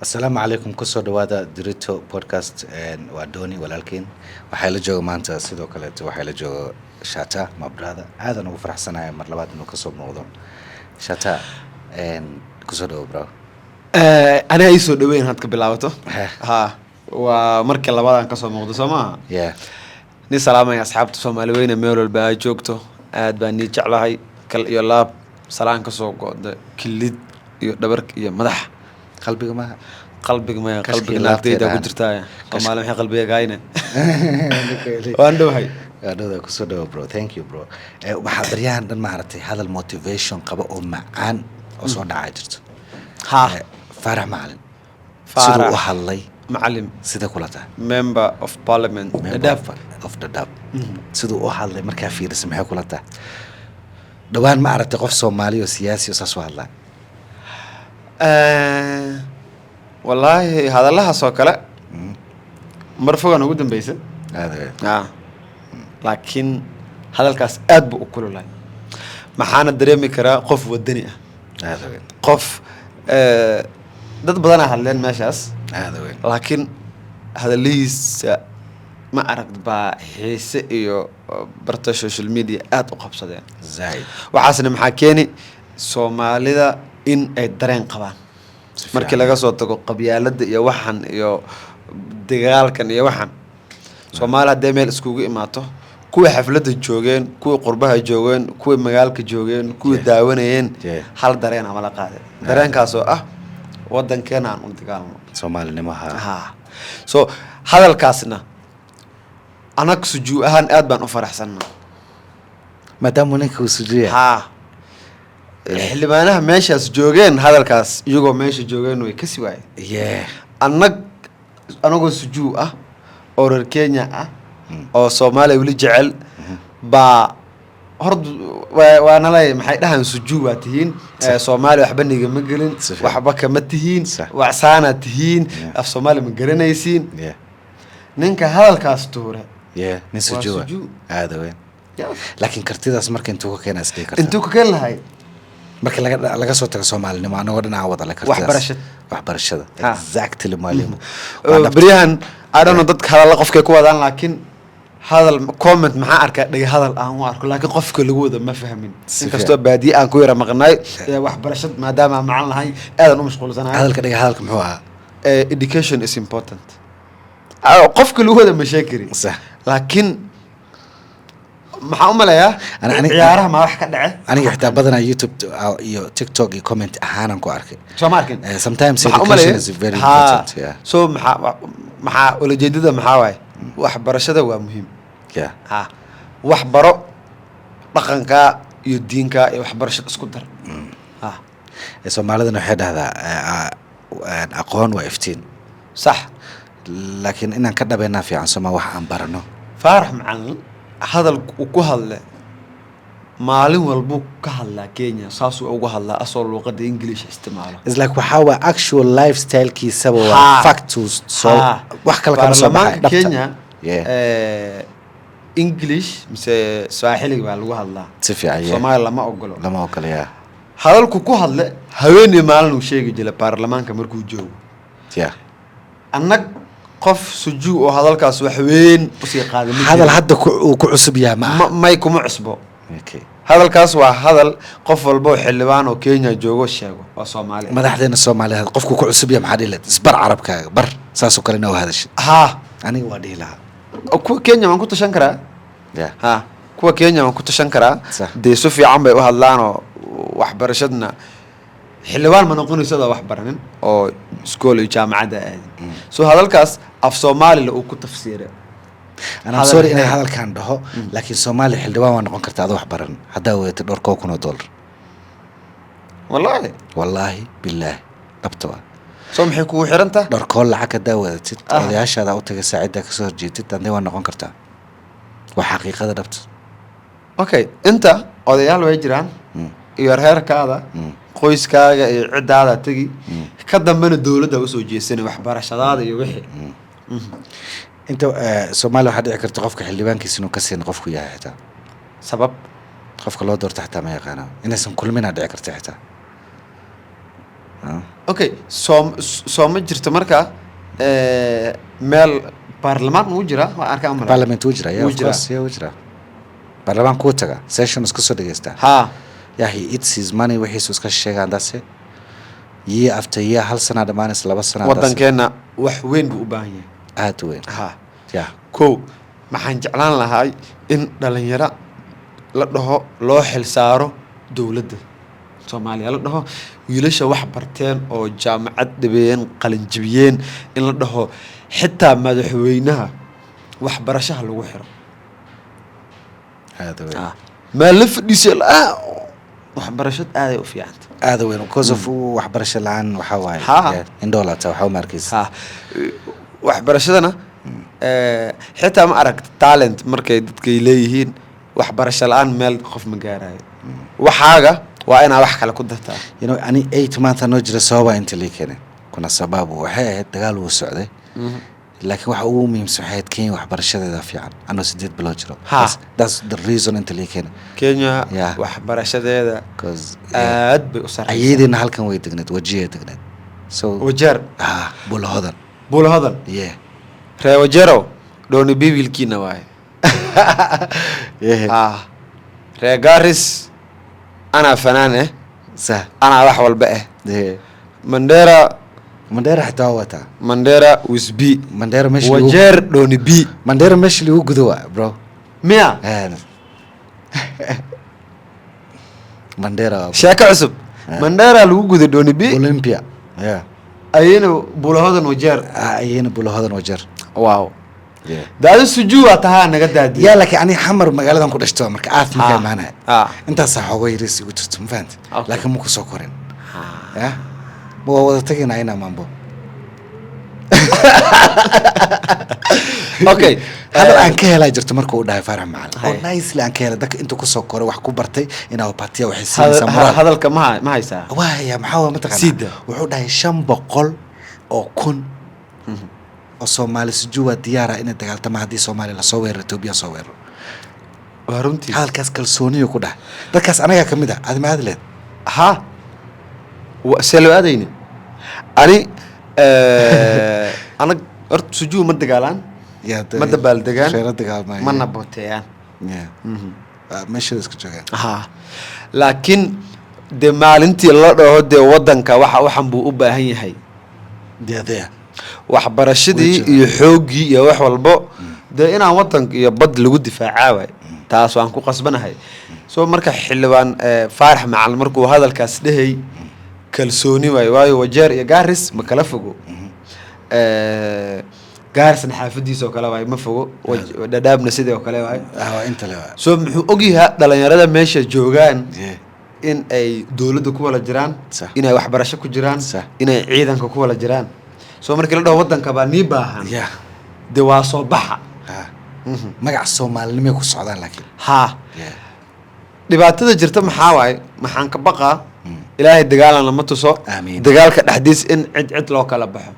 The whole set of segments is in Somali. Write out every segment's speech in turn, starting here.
السلام عليكم كسر دوادا دريتو بودكاست وادوني ولكن وحيل جو مانتا سيدو كالت وحيل جو شاتا ما برادا هذا نو فرح سنة مرلبات إنه كسر موضوع شاتا كسر دو برا أنا أيسو دوين هاد كبلاوتو ها ها ومركي اللبادة كسو موضوع سما يا ني سلامة يا أصحاب سومالوين ميولو الباي جوجتو aad baan nii jeclahay kal iyo laab salaan ka soo go'da kilid iyo dhabarka iyo madax قلبي ما qalbiga ma Kashkii qalbiga laabteeda naagtayda ku aan. jirtaa Soomaali maxay qalbiga gaayna waan waan dhowhay هذا كسر دو برو thank you bro waxaa baryahan dhan maaragtay hadal motivation qaba oo macaan oo soo dhacay jirto ha farax macalin Faarax. siduu u hadlay macallim sida kula tahay member of parliament Member of the dab siduu u hadlay markaa fiirisay maxay kula tahay dhawaan ma aragtay qof Soomaali oo siyaasi oo saas u hadlaa wallaahi hadalahaas oo kale mar fogaan ugu dambaysa هذا laakiin hadalkaas aad buu u kululay maxaana dareemi karaa qof wadani ah هذا qof dad badan ah hadleen meeshaas هذا laakiin hadallihiisa ma arag baa xiise iyo barta social media aad u qabsadeen زايد waxaasna maxaa keeni Soomaalida in ay dareen qabaan markii laga soo tago qabyaaladda iyo waxan iyo dagaalkan iyo waxan Soomaali hadday meel iskugu imaato kuwa xafladda joogeen kuwa qurbaha joogeen kuwa magaalka joogeen kuwa daawanayeen hal dareen ama la qaaday dareenkaas oo ah wadankeena aan u dagaalno Soomaali nimaha ha so hadalkaasna anak sujuu ahaan aad baan u faraxsanaa maadaama ninka uu sujiya ha xildhibaanaha meeshaas joogeen hadalkaas iyagoo meesha joogeen way ka siwaayeen yeah anagoo sujuu ah oo reer Kenya ah oo Soomaaliya wali jecel baa hordu waana lay maxay dhahan sujuu waa tihiin Soomaali waxba niga ma gelin waxba kama tihiin waxsaana tihiin af Soomaali ma garanaysiin ninka hadalkaas tuure nin sujuu هذا وين laakiin kartidaas marka intuu ka keenay isdii kartaa intuu ka keen lahay marka laga soo tago Soomaalinimo anagoo dhinaca wada la kartidaas waxbarashada exactly maalimo bariyahan aadana dadka hadal qofkay ku wadaan laakiin hadal comment maxaa arkaa dhiga hadal aan u arko laakiin qofka lagu wada ma fahmin inkastoo baadi aan ku yara maqnay waxbarashad maadaama macaan lahay aadan u mashquulsanahay hadalka dhiga hadalka muxuu ahaa education is important qofka lagu wada mashaakiri صح laakiin maxaa u maleeyaa ciyaaraha ma wax ka dhace aniga xitaa badanaa YouTube iyo TikTok iyo comment ahaanan ku arkay soo ma arkin sometimes education is very important yeah so maxaa ulajeedada maxaa waay waxbarashada waa muhiim yeah ha wax baro dhaqanka iyo diinka iyo waxbarashada isku dar ha Soomaalidana waxay dhahdaa aqoon waa iftiin sax laakiin inaan ka dhabeynaa fiican Soomaa wax aan barano faarax macallin hadal ku hadle maalin walba ka hadlaa Kenya saas uu uga hadlaa asoo luqadda English isticmaalo is like waxa actual lifestyle kiisaba waa facts so wax kala kama soo baxay Kenya English mise Swahili baa lagu hadlaa si fiican Soomaali lama ogolo yaa hadalku ku hadle haweeney maalin uu sheegi jiray baarlamaanka markuu joogo yaa annag qof sujuu oo hadalkaas wax weyn u sii qaaday hadal hadda ku cusub yahay ma may kuma cusbo okay hadalkaas waa hadal qof walba oo xildhibaan oo Kenya joogo sheego waa Soomaali madaxdeena Soomaaliya qofku ku cusub yahay maxaa dhilad isbar carabkaaga bar saas oo kale inoo hadashay ha aniga waa dhihi lahaa kuwa Kenya waan ku tashan karaa yeah ha kuwa Kenya waan ku tashan karaa dee si fiican bay u hadlaan oo waxbarashadna xildhibaan ma noqonayso wax baranin oo iskool iyo jaamacada aadin soo hadalkaas af Soomaali uu ku tafsiiray ana sorry inaan hadalkan dhaho laakiin Soomaali xildhibaan waa noqon kartaa wax baran hadaa weeyto dhowr kun oo dollar wallahi billahi qabto soo maxay ku xiranta dhowr kool lacag ka daawadatid odayaashaada u tagay saacida ka soo horjeedid hadii waa noqon kartaa waa xaqiiqada dhabta okay inta odayaal way jiraan iyo reerkaada qoyskaaga iyo cidaada tagi ka dambana dawladda u soo jeesanay waxbarashadaada iyo wixii inta Soomaaliya waxa dhici karta qofka xildhibaankiisa inuu ka siin qofku yahay xitaa sabab qofka loo doorto xitaa ma yaqaan inaysan kulmina dhici karta xitaa okay soo ma jirto marka meel baarlamaan uu jira waa arkaa mar parliament wuu jiraa Wuu of jiraa. course wuu jiraa baarlamaan kuu taga session iska soo dhageystaa ha yeah he eats his money wixiisu iska sheegaan daase year after year hal sana dhamaanaysa 2 sana wadankeena wax weyn buu u baahan yahay aad u weyn ha yeah kow maxaan jeclaan lahaa in dhalinyaro la dhaho loo xil saaro dowladda Soomaaliya la dhaho wiilasha wax barteen oo jaamacad dhabeeyeen qalin jibiyeen in la dhaho xitaa madaxweynaha wax barashaha lagu xiro aad u weyn ma la fadhiisay wax barashad aad ay u fiicanta aad u weyn because of waxbarasho la'aan waxa waaye Ha. in doolata waxa ma arkaysa ha wax barashadana xitaa ma arag talent markay dadkay leeyihiin wax barasho la'aan meel qof ma gaarayo waxaaga waa inaa wax kale ku dartaa you know ani 8 maanta noo jira sababa inta lii keenay kuna sababu waxay ahayd dagaal uu socday laakiin waxa ugu muhiimsan waxay ahayd Kenya waxbarashadeeda fiican anoo 8 bilood jiro Ha. that's the reason inta lii keenay Kenya Yeah. wax barashadeeda because aad bay u sareysaa ayadina halkan way degneed wajiga degneed so wajeer bulo hodan buul hodan yeah ree wajeero dooni bibilkiina waaye yeah ree gaaris anaa fanaan sah anaa wax walba yeah mandera mandera xitaa wata mandera wisbi mandera mesh wajeer dooni bi mandera mesh ligu gudawa bro miya mandera sheeko cusub mandera lagu guday dooni bi Olympia yeah ayayna buul hodan wajeer ayayna bulo hodan wajar waaw yeah daadu sujuu waa tahaa naga daadiya يا لك يعني حمر مقالدان ku dhashto marka aad ma Ah. kaamaana Ah. inta sax ugu yiriis ugu jirto ma fahanti Okay. laakiin ma ku soo korin ya ma wada tagina ina mambo okay hada aan ka helay jirto marka uu dhahay farax macal oo Hay. nicely aan ka helay dadka inta ku soo koray wax ku bartay inaa patiya waxay siinaysaa moral hadalka ma haysaa waaya maxaa ma taqaan Sida. wuxuu dhahay 500 oo kun oo Soomaali sujuwa diyaara inay dagaaltama hadii Soomaali la soo weeraro Itoobiya soo weeraro waa runtii halkaas kalsooniyo ku dhahay dadkaas anaga kamid ah aad ma hadleed ha selo aadayni ani anag horta sujuu ma dagaalaan يا ما دبال دقان شيرة دقال ما ما نبوتيان ماشي اسك جوجان ها لكن de maalintii la dhaho de wadanka waxan buu u baahan yahay دي waxbarashadii iyo xoogii iyo wax walbo de inaan wadanka iyo bad lagu difaacaa waay taas waan ku qasbanahay soo marka xilibaan faarax macal markuu hadalkaas dhahay kalsooni waay waayo wajeer iyo gaaris ma kala fogo gaarisna xaafadiisa oo kale waay ma fogo dhadhaabna sidoo kale waay انت لا soo muxuu ogyahay dhalinyarada meesha joogaan in ay dawladda ku wala jiraan Sax. inay waxbarasho ku jiraan Sax. inay ciidanka ku wala jiraan soo markii la dhaho wadanka baa nii baahan يا de waa soo baxa ها magac Soomaalinimo ku socdaan laakiin ha يا dhibaatada jirta maxaa waaye maxaan ka baqaa ilaahay dagaalana ma tuso Amiin. dagaalka dhexdiis in cid loo kala baxo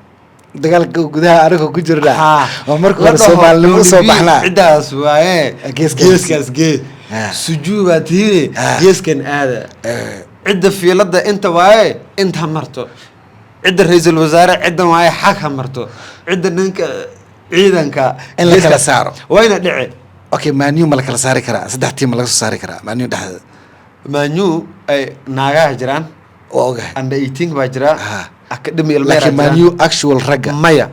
dagaalka gudaha ariga ku jirna Ha. oo markii La hore dhaho, Soomaalinimo soo baxnaa cidaas waaye geeskaas gee Ha. sujuuba tiiri Ha. geeskan aada cidda fiilada inta waaye inta marto cidda ra'iisul wasaare cidda waaye xaq ha marto cidda ninka ciidanka in la kala saaro wayna dhici okay maaniyo ma la kala saari karaa saddex tiim ma la soo saari karaa maaniyo dhexdeeda maanyu ay naagaha jiraan oo ogahay under 18 baa jira Ha. academy ilmeera laakiin maaniyo actual ragga maya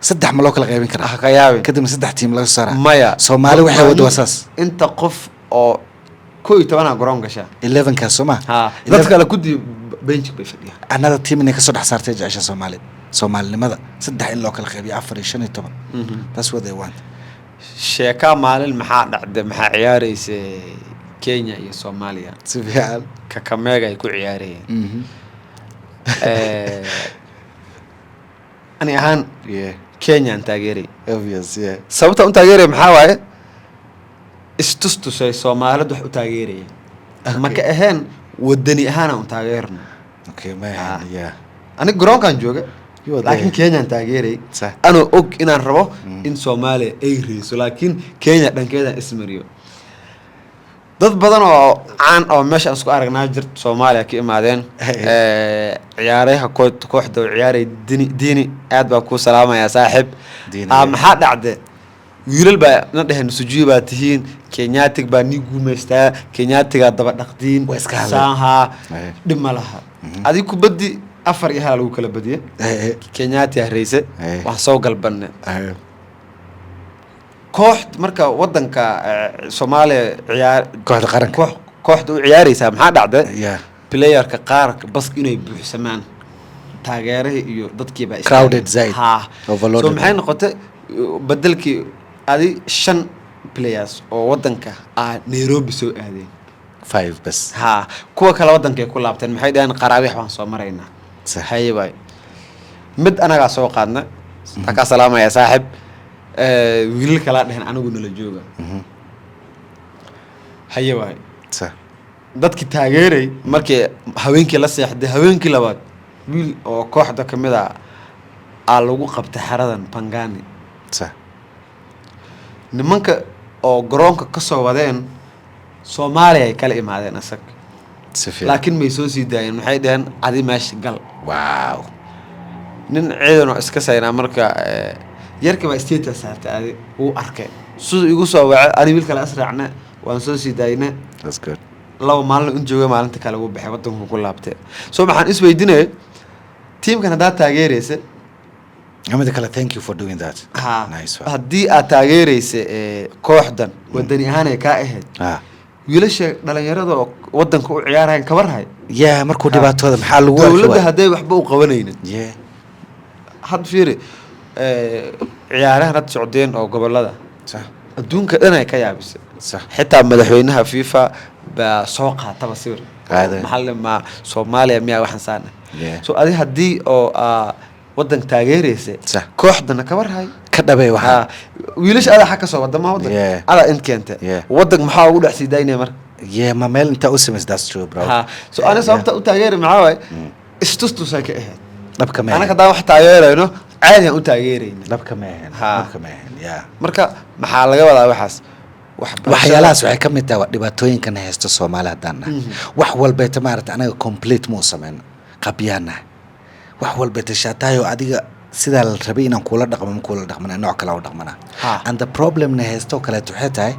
saddex ma loo kala qaybin karaa ha ka yaabin kadibna saddex tiim laga soo saaraa maya Soomaali waxay Man wada U wasaas inta qof oo 11 garoon gasha 11 ka Soomaa ha dad kale ku dii bench bay fadhiyaan another team inay ka soo dhex saartay jecesha Soomaali Soomaalinimada saddex in loo kala qaybiyo 4 iyo 15 that's what they want sheeka maalin maxaa dhacday maxaa ciyaaraysay Kenya iyo Soomaaliya si fiican Kakamega ay ku ciyaarayeen ani ahaan yeah Kenya aan taageeray obvious yeah sababta aan taageeray maxaa waaye istustusay Soomaalidu wax u taageerayeen ma ka ahayn wadani ahaan aan taageerno okay man yeah ani garoonkan jooga You were laakiin there. Kenya aan taageeray Sax. anoo og inaan rabo in Soomaaliya ay reeso laakiin Kenya dhankeeda ismariyo dad badan oo caan oo meesha aan isku aragnaa jirta Soomaaliya ka imaadeen ciyaaraha kooxda oo ciyaaray diini aad baa ku salaamaya saaxib maxaa dhacday wiilal baa na dhahan sujuud baa tihiin Kenyatig baa ni guumeystaa Kenyatiga daba dhaqdiin saaha dhib ma laha adigu kubaddi 4 iyo 1 lagu kala badiyay Kenyati hareyse wax soo galbanay kooxd marka wadanka Soomaaliya ciyaar kooxda qaranka kooxda u ciyaaraysa maxaa dhacday playerka qaar bas inay buuxsamaan taageeraha iyo dadkii baa crowded zaid overloaded so maxay noqotay bedelkii adi 5 players oo wadanka Nairobi soo aadeen 5 bas kuwa kala wadanka ay ku laabteen maxay dhahan qaraawi waxaan soo maraynaa saxaybay mid anaga soo qaadna ka salaamaya saaxib wiilal kala dhahan anigu nala jooga hayawaay dadkii taageeray markii haweenkii la seexday haweenkii labaad wiil oo kooxda kamid ah lagu qabtay xaradan Pangani nimanka oo garoonka ka soo wadeen Soomaaliya ay kala imaadeen asag laakiin may soo sii daayeen maxay dhahan adi meesha gal wow nin ciidan oo iska saynaa marka yarka baa status saartay adi uu arkay sidoo igu soo wacay ani wiil kala asraacna waan soo sii daayna that's good law maalin jooga maalinta kale uu baxay wadanku ku laabtay soo maxaan is weydiinay teamkan hada taageeraysa amada kale thank you for doing that nice hadii aad taageeraysa kooxdan wadani ahaan ay ka ahayd wiilasha dhalinyarada oo wadanka u ciyaarayaan kabarhay markuu dhibaatooda maxaa lagu dawladda haday waxba u qabanaynin had fiiri ciyaaraha had socdeen oo gobolada adduunka dhan ay ka yaabisay xitaa madaxweynaha FIFA baa soo qaataba sawir maxal ma Soomaaliya miyaa waxan saana so adi hadii oo wadan taageeraysa kooxdana kabarhay ka dhabay waxa wiilasha ada xaq ka soo wadama wadan ada in keenta wadan maxaa ugu dhaxsi daynay mar ma meel inta u sameys that's true bro so ana sababta u taageeray maxaa way istustusay ka ahayd dhabka ma ana ka daa wax taageerayno caadi aan u taageerayna dhabka ma marka maxaa laga wadaa waxaas waxyaalahaas waxay ka mid tahay dhibaatooyinkan haysta Soomaaliya hadaan wax walba ta maarta anaga complete mu sameyn qabyana wax walba tashaatayo adiga sida la rabay inaan kula dhaqmana nooc kale oo dhaqmana and the problem na haysto kale waxay tahay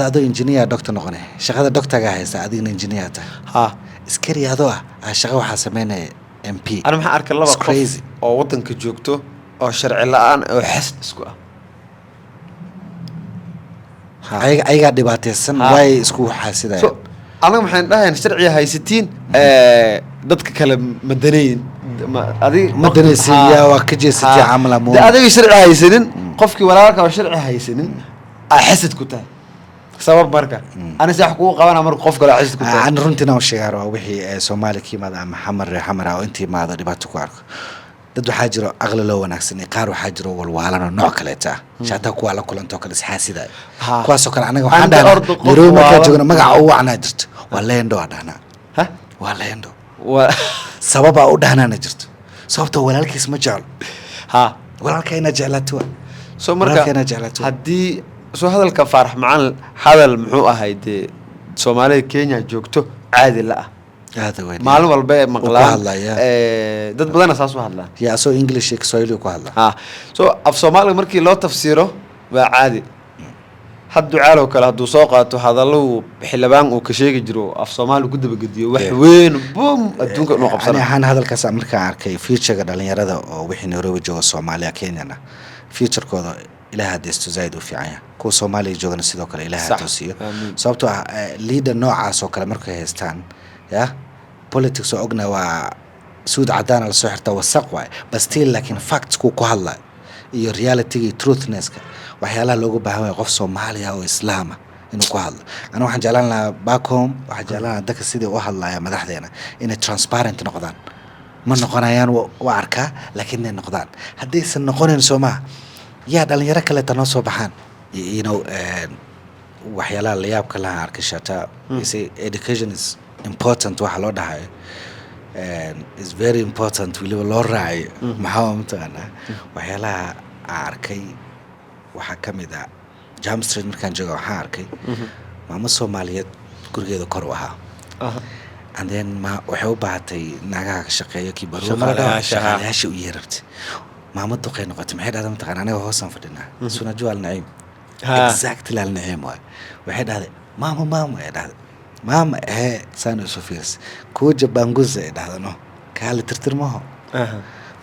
adoo engineer doctor noqonay shaqada doctor-ga haysta adiga engineer tahay iskari adoo shaqo waxa sameynay MP ana maxaa arkay laba qof oo wadanka joogto oo sharci la'aan oo xasd isku ayaga dhibaataysan way isku xaasidayaan anaga maxaan dhahayn sharci haysatiin dadka kale madanayn madanaysiya waa ka jeesatay amala mo adiga sharci haysanin qofkii walaalka oo sharci haysanin xasad ku tahay sabab marka ana sax ku qabana marka qof kale xasad ku tahay aan runtina oo sheegaro wixii Soomaali kiimada ama xamar oo intii maada dhibaato ku arko dad waxa jiro aqli loo wanaagsan qaar waxa jiro walwaalana nooc kale taa shaata ku wala kulanto kale saxaasida kuwaas oo kale anaga waxaan dhahay Nairobi ka joogna magaca uu wacnaa jirto waa leendo adana waa leendo sababa u dhahnana jirto sababta walaalkiis ma jecel walaalkayna jeclaato soo marka hadii soo hadalka Faarax macaan hadal muxuu ahayd Soomaaliya Kenya joogto caadi la maalin walba maqlaan dad badan asaas u hadlaan soo English iyo Swahili ku hadlaan soo af Soomaaliga markii loo tafsiiro waa caadi haddu caalo kala haduu soo qaato hadallo xilbaan uu ka sheegi jiro af Soomaali ku daba gadiyo wax weyn boom adduunka inuu qabsano waxaan hadalkaas markaa arkay future-ga dhalinyarada oo wixii Nairobi jooga Soomaaliya Kenyana future-kooda ilaaha deesto zaid u fiican ku Soomaaliya joogana sidoo kale ilaaha toosiyo sababtoo leader noocaas oo kale markay haystaan politics oo ogna waa suud cadaan la soo xirta wasaq waay but still laakiin facts ku hadla iyo reality iyo truthness-ka waxyaalaha loogu baahan yahay qof Soomaaliya oo islaama inuu ku hadlo ana waxaan jeclaan lahaa back home waxaan jeclaan lahaa dadka sidii u hadlaya madaxdeena inay transparent noqdaan ma noqonayaan waa arkaa laakiin inay noqdaan haddaysan noqonayn Soomaa yaa dhalinyaro kale tanoo soo baxaan waxyaalaha la yaabka laha arkay shata education is important waxa loo dhahay is very important waliba loo raaciyo maxaa mutana waxyaalaha arkay waxa kamid ah Jam Street markaan joogo waxaan arkay maamo Soomaaliyeed gurigeeda kor u ahaa and then waxay u baahatay naagaha ka shaqeeyo shaqaalayaasha u yeerabtay maamo duqay noqotay maxay dhahday mataqaan aniga hoosan fadhinaa sunaju al naciim exactly al naciim waxay dhahday maamo ay dhahday maama saano sofirs kuja banguza ay dhahdano kaali tirtirmaho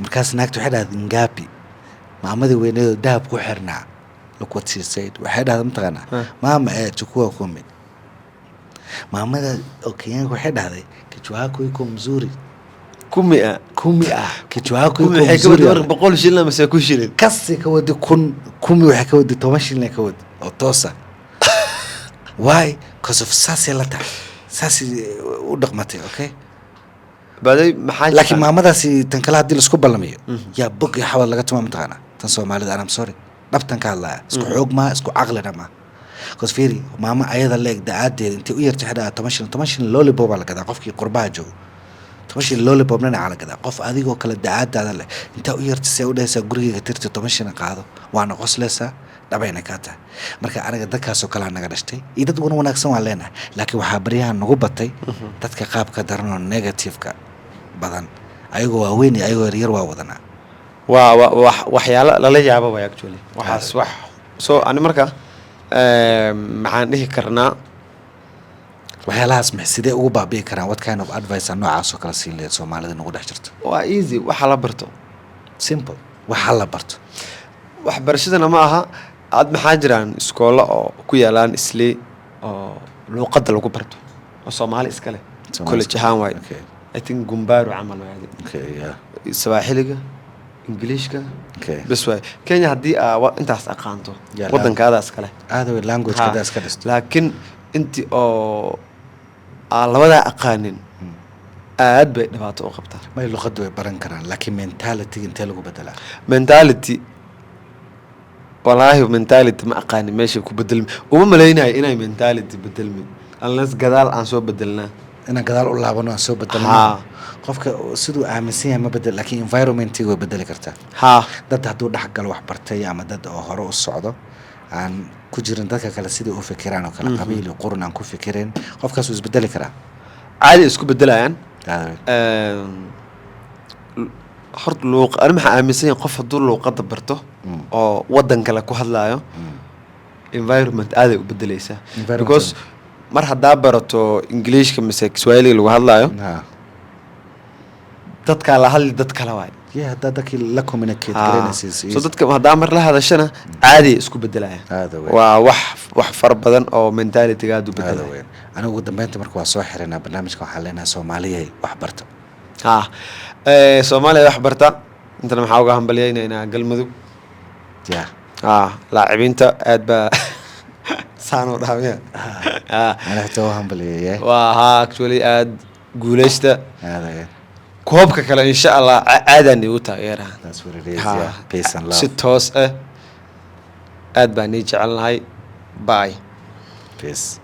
markaas naagtu waxay dhahday ngapi maamadii weyneedo dahab ku xirnaa look what she said waxay dhahday mataqaana maama chukua kumi maamada Kenyaanka waxay dhahday kichwa yako iko mzuri kumi kichwa yako iko mzuri 100 shilin ama ku shilin kasi ka wadi kumi waxay ka wadi 10 shilin ka wadi oo toosa why because of saasi la tahay saasi u dhaqmatay okay baday maxay laakiin maamadaasi tan kala hadii la isku ballamiyo yaa bog iyo xawad laga tumaa mataqaana tan Soomaalida I'm sorry dhabtan ka hadlaa isku xoog ma isku aqli ma because fiiri maama ayada leeg daadeed intii u yartay xada 10 shilin lollipop la gadaa qofkii qurbaha joogo 10 shilin lollipop nana ala gadaa qof adigoo kala daadaada leh inta u yartay say u dhaysaa guriga tirti 10 shilin qaado waana qosleysaa dhabayna ka tahay marka anaga dadkaas oo kala naga dhashtay iyo dad wanaagsan waa leenahay laakiin waxa bariyahan nagu batay dadka qaabka daran oo negative-ka badan ayagoo waaweyn iyo ayagoo yar waa wadanaa waxyaalo lala yaabo way actually waxaas wax soo ani marka maxaan dhihi karnaa waxyaalahaas sidee ugu baabi'i karaan what kind of advice noocaas oo kala siin leeyahay Soomaalida nagu dhex jirto waa easy waxa la barto simple waxa la barto waxbarashadana ma aha aad maxaa jiraan iskoolo oo ku yaalaan isli oo luqadda lagu barto oo Soomaali iska leh college ahaan way I think Gumbaru amal waadi Swahiliga Englishka bas way Kenya hadii intaas aqaanto wadankaada iska leh aad way language-ka iska dhisto laakiin intii oo labada aqaanin aad bay dhibaato u qabtaa ma luqaddu way baran karaan laakiin mentality inta lagu bedelaa mentality والله mentality ما أقاني ماشي كبدل وما ملاينا إنها mentality بدل unless قدال عن سو بدلنا أنا قدال الله بنا سو بدلنا قفك سدو عامسية ما بدل لكن environment هو بدل كرتا ده هدول حق الواحد برتاي أما ده هراء الصعدة عن كجرن ده كلا سيدي أو فكران أو كلا قبيل وقرن عن كفكرين قفك سوز بدل كرا عادي اسكو بدلها يعني horta luuq aan ma aaminsan qof haduu luuqada barto oo wadan kale ku hadlaayo environment aad ay u bedelaysaa because mar hadaa barato Englishka mise Swahili lagu hadlaayo dadka la hadli dad kale waay dadka la communicate garanaysiis so dadka hadaa mar la hadashana aadi isku bedelayaan waa wax far badan oo mentality gaad u bedelay anigu ugu dambeynta marka waa soo xiranaa barnaamijka waxaan leenahay Soomaaliyeed wax barto Soomaaliya wax barta intana maxaa uga hambalyeynaa galmudug لاعبينتا aad ba saano dhaawaya ana xitaa hambalyeeyay waa actually aad guuleysta koobka kale insha Allah aadani u taageeraa that's what it is peace and love si toos aad baan jecelnahay bye peace